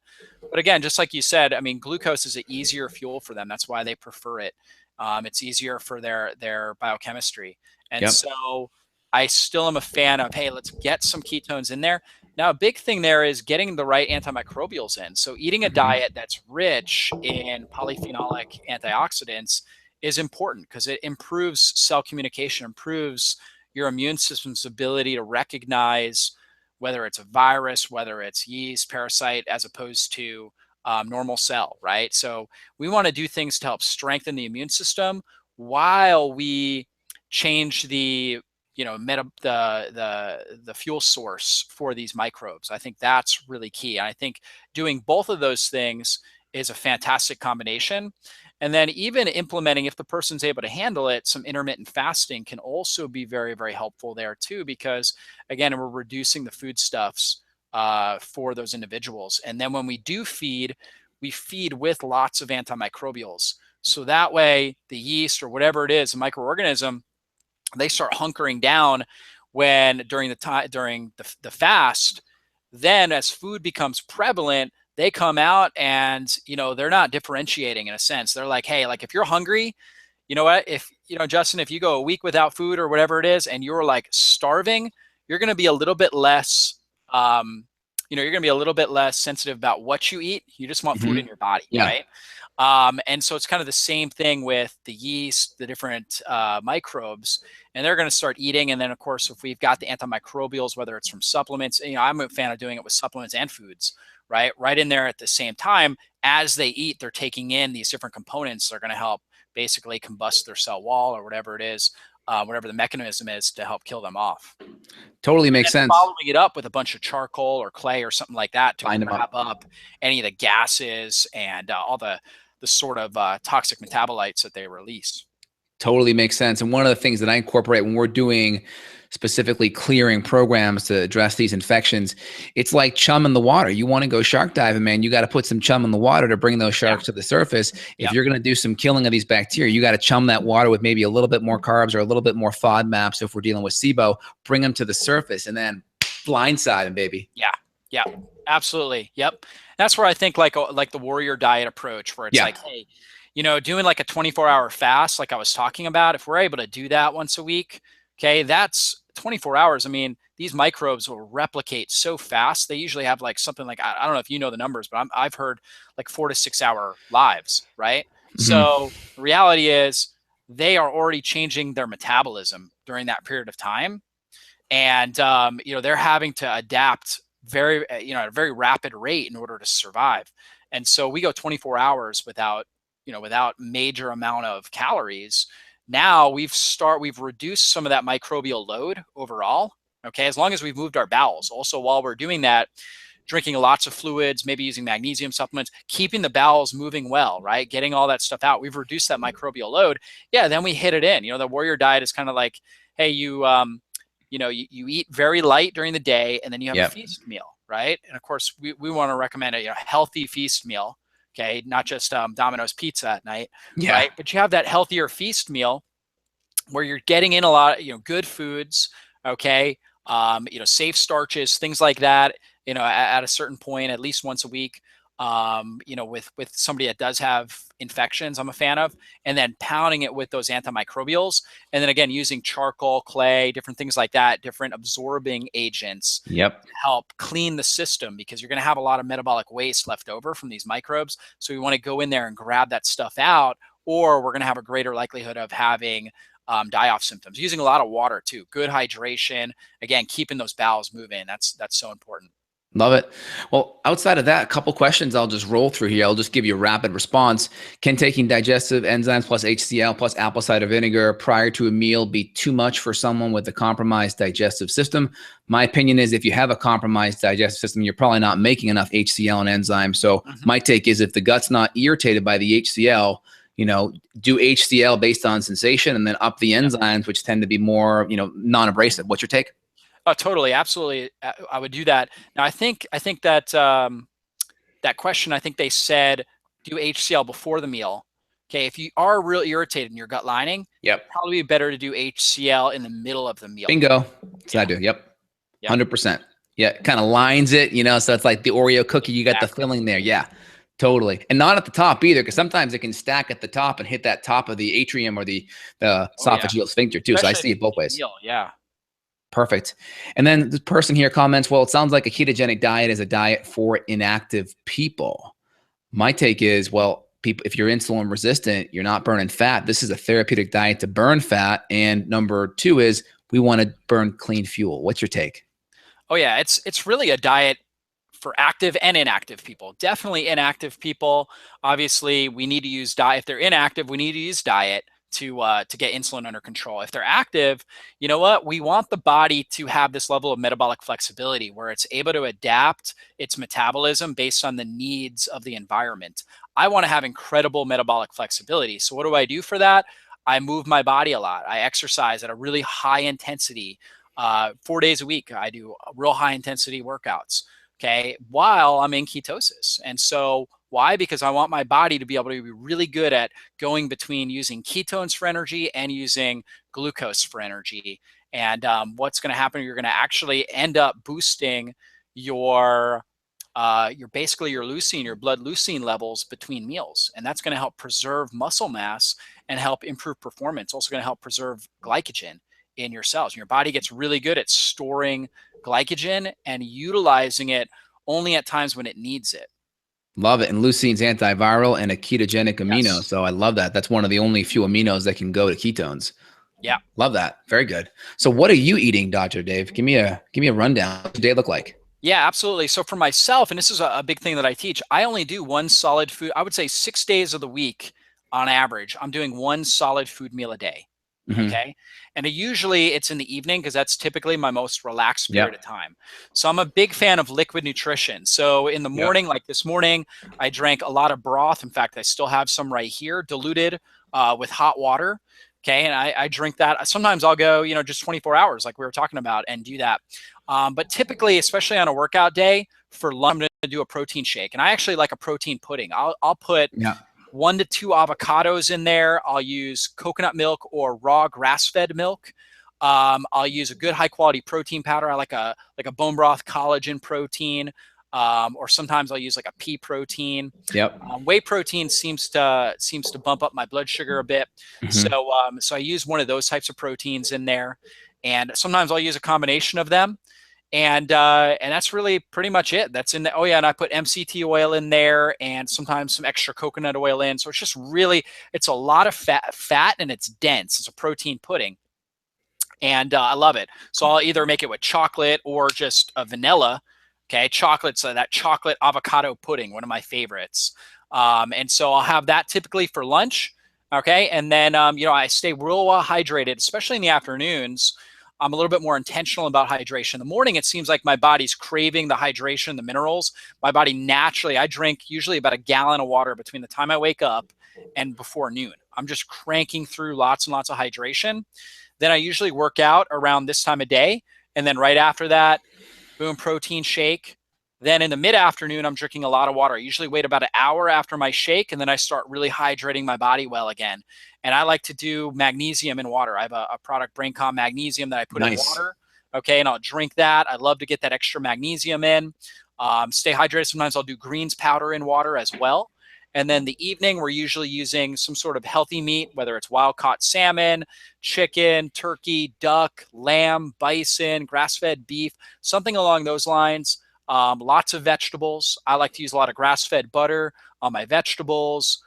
But again, just like you said, I mean, glucose is an easier fuel for them. That's why they prefer it. It's easier for their biochemistry. And so I still am a fan of, hey, let's get some ketones in there. Now, a big thing there is getting the right antimicrobials in. So eating a diet that's rich in polyphenolic antioxidants is important because it improves cell communication, improves your immune system's ability to recognize whether it's a virus, whether it's yeast, parasite, as opposed to normal cell, right? So we want to do things to help strengthen the immune system while we change the the fuel source for these microbes. I think that's really key. And I think doing both of those things is a fantastic combination. And then even implementing, if the person's able to handle it, some intermittent fasting can also be very, very helpful there too, because again, we're reducing the foodstuffs for those individuals. And then when we do feed, we feed with lots of antimicrobials. So that way the yeast or whatever it is, a microorganism, they start hunkering down during the fast. Then as food becomes prevalent, they come out and they're not differentiating in a sense. They're like, hey, like if you're hungry, you know what, if Justin, if you go a week without food or whatever it is and you're like starving, you're going to be a little bit less you're going to be a little bit less sensitive about what you eat. You just want food in your body, right? And so it's kind of the same thing with the yeast, the different microbes, and they're going to start eating. And then, of course, if we've got the antimicrobials, whether it's from supplements, I'm a fan of doing it with supplements and foods, right in there at the same time. As they eat, they're taking in these different components that are going to help basically combust their cell wall or whatever it is, whatever the mechanism is to help kill them off. Totally makes sense. Following it up with a bunch of charcoal or clay or something like that to wrap up any of the gases and all the sort of toxic metabolites that they release. Totally makes sense. And one of the things that I incorporate when we're doing specifically clearing programs to address these infections, it's like chum in the water. You want to go shark diving, man, you got to put some chum in the water to bring those sharks to the surface. If you're going to do some killing of these bacteria, you got to chum that water with maybe a little bit more carbs or a little bit more FODMAP. So if we're dealing with SIBO, bring them to the surface and then blindside them, baby. Yeah, absolutely. Yep. That's where I think like the warrior diet approach, where it's like, hey, doing like a 24-hour fast, like I was talking about, if we're able to do that once a week, okay, that's 24 hours. I mean, these microbes will replicate so fast. They usually have like something like, I don't know if you know the numbers, but I've heard like 4 to 6 hour lives, right? So the reality is they are already changing their metabolism during that period of time. And, they're having to adapt at a very rapid rate in order to survive. And so we go 24 hours without major amount of calories. Now we've reduced some of that microbial load overall. Okay. As long as we've moved our bowels. Also, while we're doing that, drinking lots of fluids, maybe using magnesium supplements, keeping the bowels moving well, right? Getting all that stuff out. We've reduced that microbial load. Yeah. Then we hit it in. The warrior diet is kind of like, hey, you eat very light during the day and then you have a feast meal, right? And of course we want to recommend a healthy feast meal. Okay. Not just Domino's pizza at night, right? But you have that healthier feast meal where you're getting in a lot of, good foods. Okay. Safe starches, things like that, at a certain point, at least once a week. with somebody that does have infections, I'm a fan of, and then pounding it with those antimicrobials. And then again, using charcoal, clay, different things like that, different absorbing agents Yep. to help clean the system, because you're going to have a lot of metabolic waste left over from these microbes. So we want to go in there and grab that stuff out, or we're going to have a greater likelihood of having die-off symptoms. Using a lot of water too, good hydration, again, keeping those bowels moving. That's so important. Love it. Well, outside of that, a couple questions I'll just roll through here. I'll just give you a rapid response. Can taking digestive enzymes plus HCl plus apple cider vinegar prior to a meal be too much for someone with a compromised digestive system? My opinion is if you have a compromised digestive system, you're probably not making enough HCl and enzymes. So my take is if the gut's not irritated by the HCl, do HCl based on sensation and then up the enzymes, which tend to be more, non-abrasive. What's your take? Oh, totally, absolutely. I would do that. Now, I think that that question, I think they said do HCl before the meal. Okay, if you are real irritated in your gut lining, Yep. probably better to do HCl in the middle of the meal. Bingo. That's what I do. Yep. 100%. Yeah, it kind of lines it, so it's like the Oreo cookie. You got the filling there. Yeah, totally. And not at the top either, because sometimes it can stack at the top and hit that top of the atrium or the esophageal sphincter too. Especially so I see it both ways. Yeah. Perfect. And then this person here comments, well, it sounds like a ketogenic diet is a diet for inactive people. My take is, well, people, if you're insulin resistant, you're not burning fat. This is a therapeutic diet to burn fat. And number two is we want to burn clean fuel. What's your take? Oh yeah, it's really a diet for active and inactive people. Definitely inactive people. Obviously, we need to use diet. If they're inactive, we need to use diet to get insulin under control. If they're active, you know what? We want the body to have this level of metabolic flexibility where it's able to adapt its metabolism based on the needs of the environment. I want to have incredible metabolic flexibility. So what do I do for that? I move my body a lot. I exercise at a really high intensity. 4 days a week, I do real high intensity workouts. Okay, while I'm in ketosis. And so why? Because I want my body to be able to be really good at going between using ketones for energy and using glucose for energy. And what's going to happen? You're going to actually end up boosting your basically your leucine, your blood leucine levels between meals, and that's going to help preserve muscle mass and help improve performance. Also going to help preserve glycogen in your cells. Your body gets really good at storing glycogen and utilizing it only at times when it needs it. Love it. And leucine's antiviral and a ketogenic amino. Yes. So I love that. That's one of the only few aminos that can go to ketones. Yeah. Love that. Very good. So what are you eating, Dr. Dave? Give me a rundown. What's your day look like? Yeah, absolutely. So for myself, and this is a big thing that I teach, I only do one solid food. I would say 6 days of the week on average, I'm doing one solid food meal a day. Okay. And usually it's in the evening because that's typically my most relaxed period of time. So I'm a big fan of liquid nutrition. So in the morning, like this morning, I drank a lot of broth. In fact, I still have some right here, diluted with hot water. Okay. And I drink that. Sometimes I'll go, just 24 hours like we were talking about and do that. But typically, especially on a workout day, for lunch, I'm going to do a protein shake. And I actually like a protein pudding. I'll put 1 to 2 avocados in there. I'll use coconut milk or raw grass-fed milk. I'll use a good high-quality protein powder. I like a bone broth collagen protein, or sometimes I'll use like a pea protein. Whey protein seems to bump up my blood sugar a bit. So I use one of those types of proteins in there, and sometimes I'll use a combination of them. And that's really pretty much it. That's in the, oh yeah, and I put MCT oil in there and sometimes some extra coconut oil in. So it's just really, it's a lot of fat and it's dense. It's a protein pudding. And I love it. So I'll either make it with chocolate or just a vanilla. Okay, chocolate, so that chocolate avocado pudding, one of my favorites. And so I'll have that typically for lunch. Okay, and then, I stay real well hydrated, especially in the afternoons. I'm a little bit more intentional about hydration. In the morning, it seems like my body's craving the hydration, the minerals. My body naturally, I drink usually about 1 gallon of water between the time I wake up and before noon. I'm just cranking through lots and lots of hydration. Then I usually work out around this time of day. And then right after that, boom, protein shake. Then in the mid-afternoon, I'm drinking a lot of water. I usually wait about 1 hour after my shake, and then I start really hydrating my body well again. And I like to do magnesium in water. I have a product, BrainCom Magnesium, that I put in water. Okay, and I'll drink that. I love to get that extra magnesium in. Stay hydrated. Sometimes I'll do greens powder in water as well. And then the evening, we're usually using some sort of healthy meat, whether it's wild caught salmon, chicken, turkey, duck, lamb, bison, grass-fed beef, something along those lines. Lots of vegetables. I like to use a lot of grass-fed butter on my vegetables.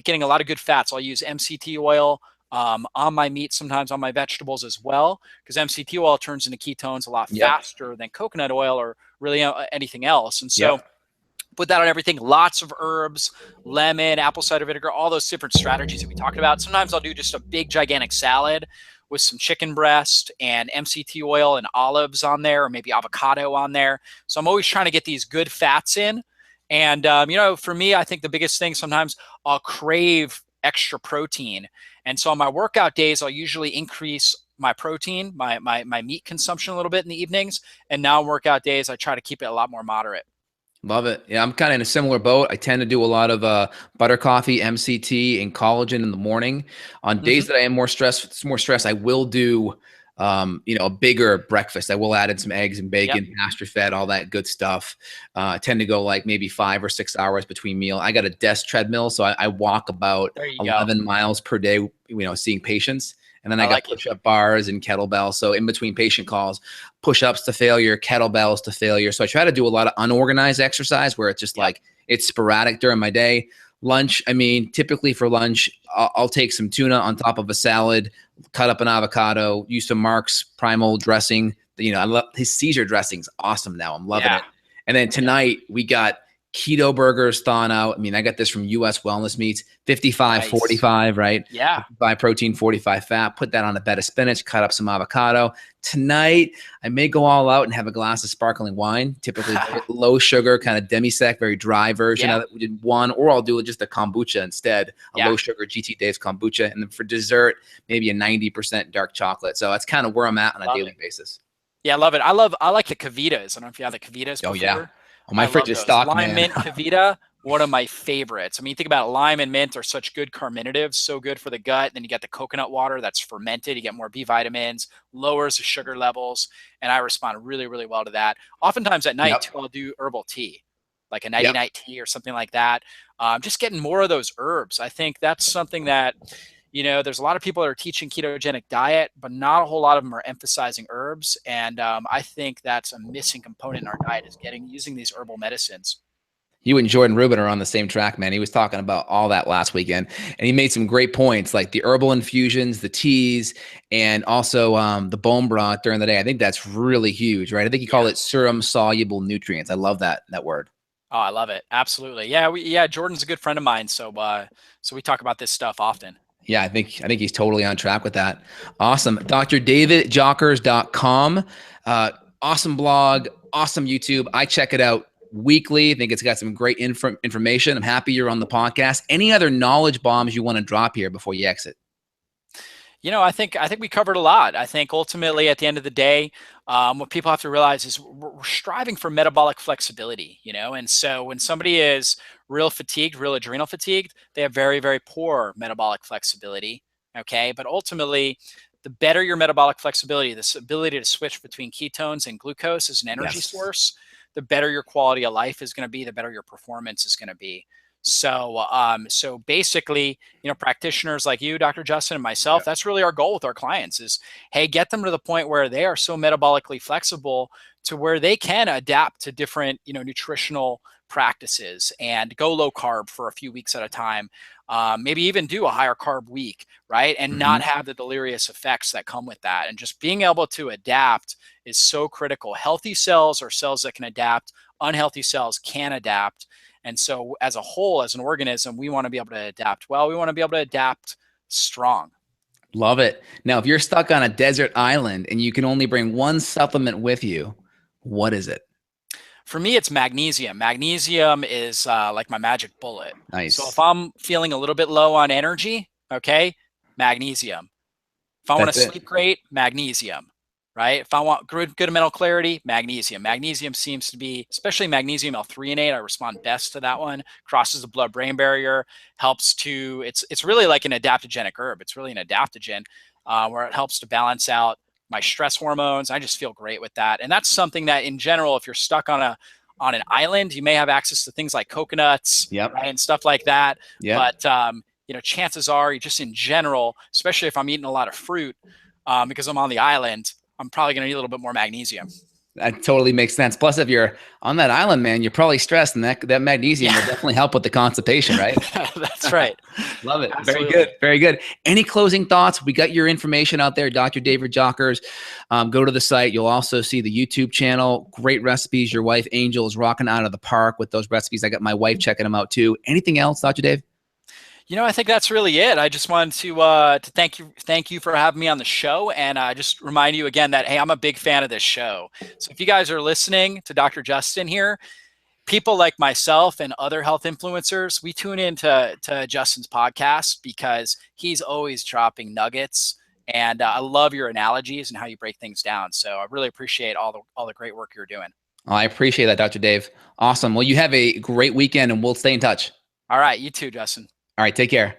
Getting a lot of good fats. I'll use MCT oil on my meat, sometimes on my vegetables as well, because MCT oil turns into ketones a lot faster than coconut oil or really anything else. And so put that on everything. Lots of herbs, lemon, apple cider vinegar, all those different strategies that we talked about. Sometimes I'll do just a big gigantic salad with some chicken breast and MCT oil and olives on there, or maybe avocado on there. So I'm always trying to get these good fats in. And, for me, I think the biggest thing, sometimes I'll crave extra protein. And so on my workout days, I'll usually increase my protein, my meat consumption a little bit in the evenings. And now on workout days, I try to keep it a lot more moderate. Love it. Yeah, I'm kind of in a similar boat. I tend to do a lot of butter coffee, MCT, and collagen in the morning. On days that I am more stressed, I will do a bigger breakfast. I will add in some eggs and bacon, pasture fed, all that good stuff. I tend to go like maybe 5 or 6 hours between meal. I got a desk treadmill, so I walk about 11 miles per day, seeing patients. And then I got push-up bars and kettlebells. So in between patient calls, push-ups to failure, kettlebells to failure. So I try to do a lot of unorganized exercise where it's just like it's sporadic during my day. Lunch, typically for lunch, I'll take some tuna on top of a salad, cut up an avocado, use some Mark's Primal dressing. I love his Caesar dressing's awesome now. I'm loving it. And then tonight we got keto burgers thawing out. I got this from US Wellness Meats, 55-45, right? Yeah. 55 protein, 45 fat. Put that on a bed of spinach, cut up some avocado. Tonight, I may go all out and have a glass of sparkling wine, typically low sugar, kind of demi-sec, very dry version of it. We did one, or I'll do just a kombucha instead, a low sugar GT Dave's kombucha. And then for dessert, maybe a 90% dark chocolate. So that's kind of where I'm at on a daily basis. Yeah, I love it. I like the Kavitas. I don't know if you have the Kavitas before. Oh, yeah. Oh, my fridge is stocked, man. Lime mint Kavita, one of my favorites. Think about lime and mint are such good carminatives, so good for the gut. Then you got the coconut water that's fermented. You get more B vitamins, lowers the sugar levels, and I respond really, really well to that. Oftentimes at night, too, I'll do herbal tea, like a nighty-night tea or something like that. Just getting more of those herbs. I think that's something that there's a lot of people that are teaching ketogenic diet, but not a whole lot of them are emphasizing herbs. And I think that's a missing component in our diet is using these herbal medicines. You and Jordan Rubin are on the same track, man. He was talking about all that last weekend, and he made some great points, like the herbal infusions, the teas, and also the bone broth during the day. I think that's really huge, right? I think you call it serum soluble nutrients. I love that word. Oh, I love it. Absolutely. Yeah. Jordan's a good friend of mine. So we talk about this stuff often. Yeah, I think he's totally on track with that. Awesome. drdavidjockers.com. Awesome blog, awesome YouTube. I check it out weekly. I think it's got some great information. I'm happy you're on the podcast. Any other knowledge bombs you want to drop here before you exit? I think we covered a lot. I think ultimately at the end of the day, what people have to realize is we're striving for metabolic flexibility, and so when somebody is real fatigued, real adrenal fatigued, they have very, very poor metabolic flexibility. Okay. But ultimately, the better your metabolic flexibility, this ability to switch between ketones and glucose as an energy source, the better your quality of life is going to be, the better your performance is going to be. So, so basically, practitioners like you, Dr. Justin, and myself, that's really our goal with our clients is, hey, get them to the point where they are so metabolically flexible to where they can adapt to different, nutritional practices and go low carb for a few weeks at a time. Maybe even do a higher carb week, right? And not have the delirious effects that come with that. And just being able to adapt is so critical. Healthy cells are cells that can adapt. Unhealthy cells can adapt. And so as a whole, as an organism, we want to be able to adapt well. We want to be able to adapt strong. Love it. Now, if you're stuck on a desert island and you can only bring one supplement with you, what is it? For me, it's magnesium. Magnesium is like my magic bullet. Nice. So if I'm feeling a little bit low on energy, okay, magnesium. If I want to sleep great, magnesium, right? If I want good mental clarity, magnesium. Magnesium seems to be, especially magnesium L-threonate, I respond best to that one. Crosses the blood-brain barrier, helps to, it's really like an adaptogenic herb. It's really an adaptogen where it helps to balance out my stress hormones. I just feel great with that. And that's something that in general, if you're stuck on on an island, you may have access to things like coconuts, Yep. right, and stuff like that. Yep. But chances are, you just in general, especially if I'm eating a lot of fruit, because I'm on the island, I'm probably going to need a little bit more magnesium. That totally makes sense. Plus, if you're on that island, man, you're probably stressed, and that magnesium will definitely help with the constipation, right? That's right. Love it. Absolutely. Very good. Very good. Any closing thoughts? We got your information out there, Dr. David Jockers. Go to the site. You'll also see the YouTube channel. Great recipes. Your wife, Angel, is rocking out of the park with those recipes. I got my wife checking them out too. Anything else, Dr. Dave? I think that's really it. I just wanted to thank you for having me on the show, and just remind you again that, hey, I'm a big fan of this show. So if you guys are listening to Dr. Justin here, people like myself and other health influencers, we tune in to Justin's podcast because he's always dropping nuggets, and I love your analogies and how you break things down. So I really appreciate all the great work you're doing. Oh, I appreciate that, Dr. Dave. Awesome. Well, you have a great weekend, and we'll stay in touch. All right, you too, Justin. All right, take care.